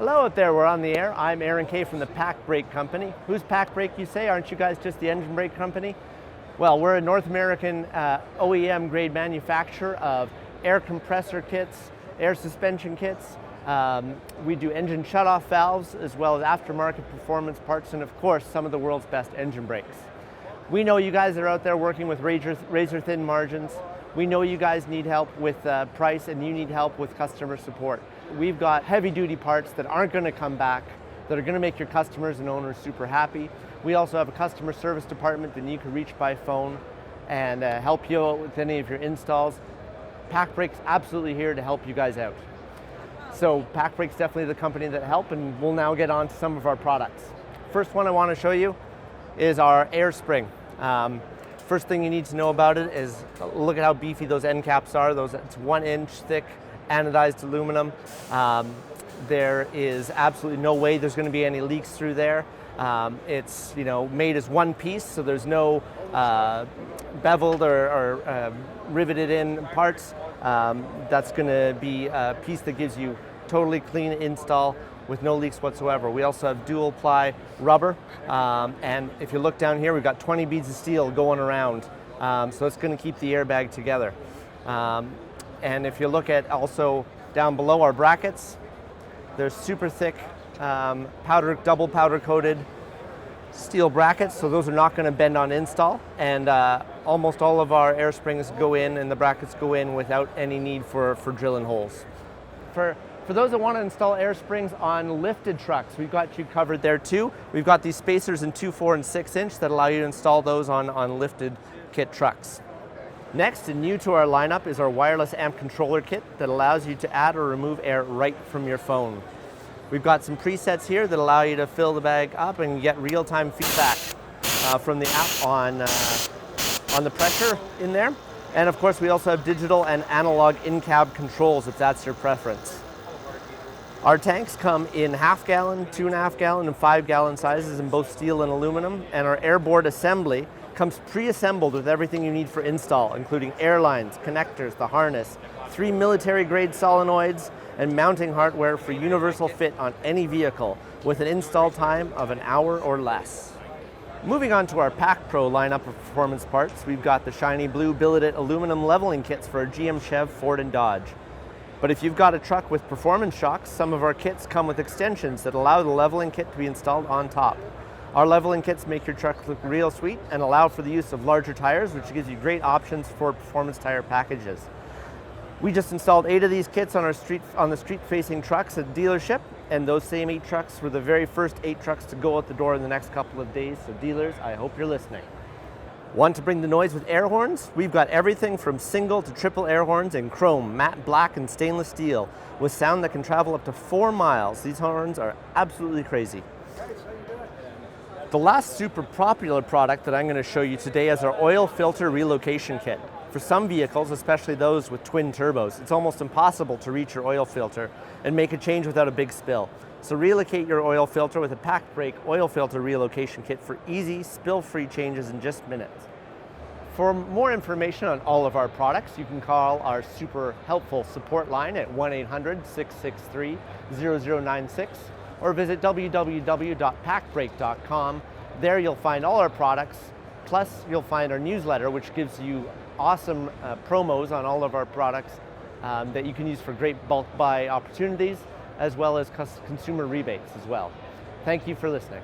Hello out there, we're on the air. I'm Aaron Kay from the Pacbrake company. Who's Pacbrake, you say? Aren't you guys just the engine brake company? Well, we're a North American OEM grade manufacturer of air compressor kits, air suspension kits. We do engine shutoff valves as well as aftermarket performance parts and of course some of the world's best engine brakes. We know you guys are out there working with razor thin margins. We know you guys need help with price and you need help with customer support. We've got heavy duty parts that aren't going to come back, that are going to make your customers and owners super happy. We also have a customer service department that you can reach by phone and help you out with any of your installs. Pacbrake's absolutely here to help you guys out. So Pacbrake's definitely the company that help, and we'll now get on to some of our products. First one I want to show you is our air spring. First thing you need to know about it is look at how beefy those end caps are. It's 1 inch thick anodized aluminum. There is absolutely no way there's going to be any leaks through there. It's made as one piece, so there's no beveled or riveted in parts. That's going to be a piece that gives you totally clean install with no leaks whatsoever. We also have dual ply rubber, and if you look down here, we've got 20 beads of steel going around, so it's going to keep the airbag together. And if you look at also down below our brackets, they're super thick double powder coated steel brackets, so those are not going to bend on install, and almost all of our air springs go in and the brackets go in without any need for drilling holes. For those that want to install air springs on lifted trucks, we've got you covered there too. We've got these spacers in 2, 4, and 6 inch that allow you to install those on lifted kit trucks. Next and new to our lineup is our wireless amp controller kit that allows you to add or remove air right from your phone. We've got some presets here that allow you to fill the bag up and get real-time feedback from the app on the pressure in there. And of course we also have digital and analog in-cab controls if that's your preference. Our tanks come in 1/2 gallon, 2.5 gallon, and 5 gallon sizes in both steel and aluminum, and our airboard assembly comes pre-assembled with everything you need for install, including air lines, connectors, the harness, 3 military-grade solenoids, and mounting hardware for universal fit on any vehicle with an install time of an hour or less. Moving on to our PacPro lineup of performance parts, we've got the shiny blue billeted aluminum leveling kits for GM, Chev, Ford, and Dodge. But if you've got a truck with performance shocks, some of our kits come with extensions that allow the leveling kit to be installed on top. Our leveling kits make your truck look real sweet and allow for the use of larger tires, which gives you great options for performance tire packages. We just installed 8 of these kits on the street-facing trucks at the dealership, and those same 8 trucks were the very first 8 trucks to go out the door in the next couple of days. So dealers, I hope you're listening. Want to bring the noise with air horns? We've got everything from single to triple air horns in chrome, matte black, and stainless steel with sound that can travel up to 4 miles. These horns are absolutely crazy. The last super popular product that I'm going to show you today is our oil filter relocation kit. For some vehicles, especially those with twin turbos, it's almost impossible to reach your oil filter and make a change without a big spill. So relocate your oil filter with a Pacbrake oil filter relocation kit for easy, spill-free changes in just minutes. For more information on all of our products, you can call our super helpful support line at 1-800-663-0096 or visit www.pacbrake.com. There you'll find all our products, plus you'll find our newsletter, which gives you awesome promos on all of our products that you can use for great bulk buy opportunities, as well as consumer rebates as well. Thank you for listening.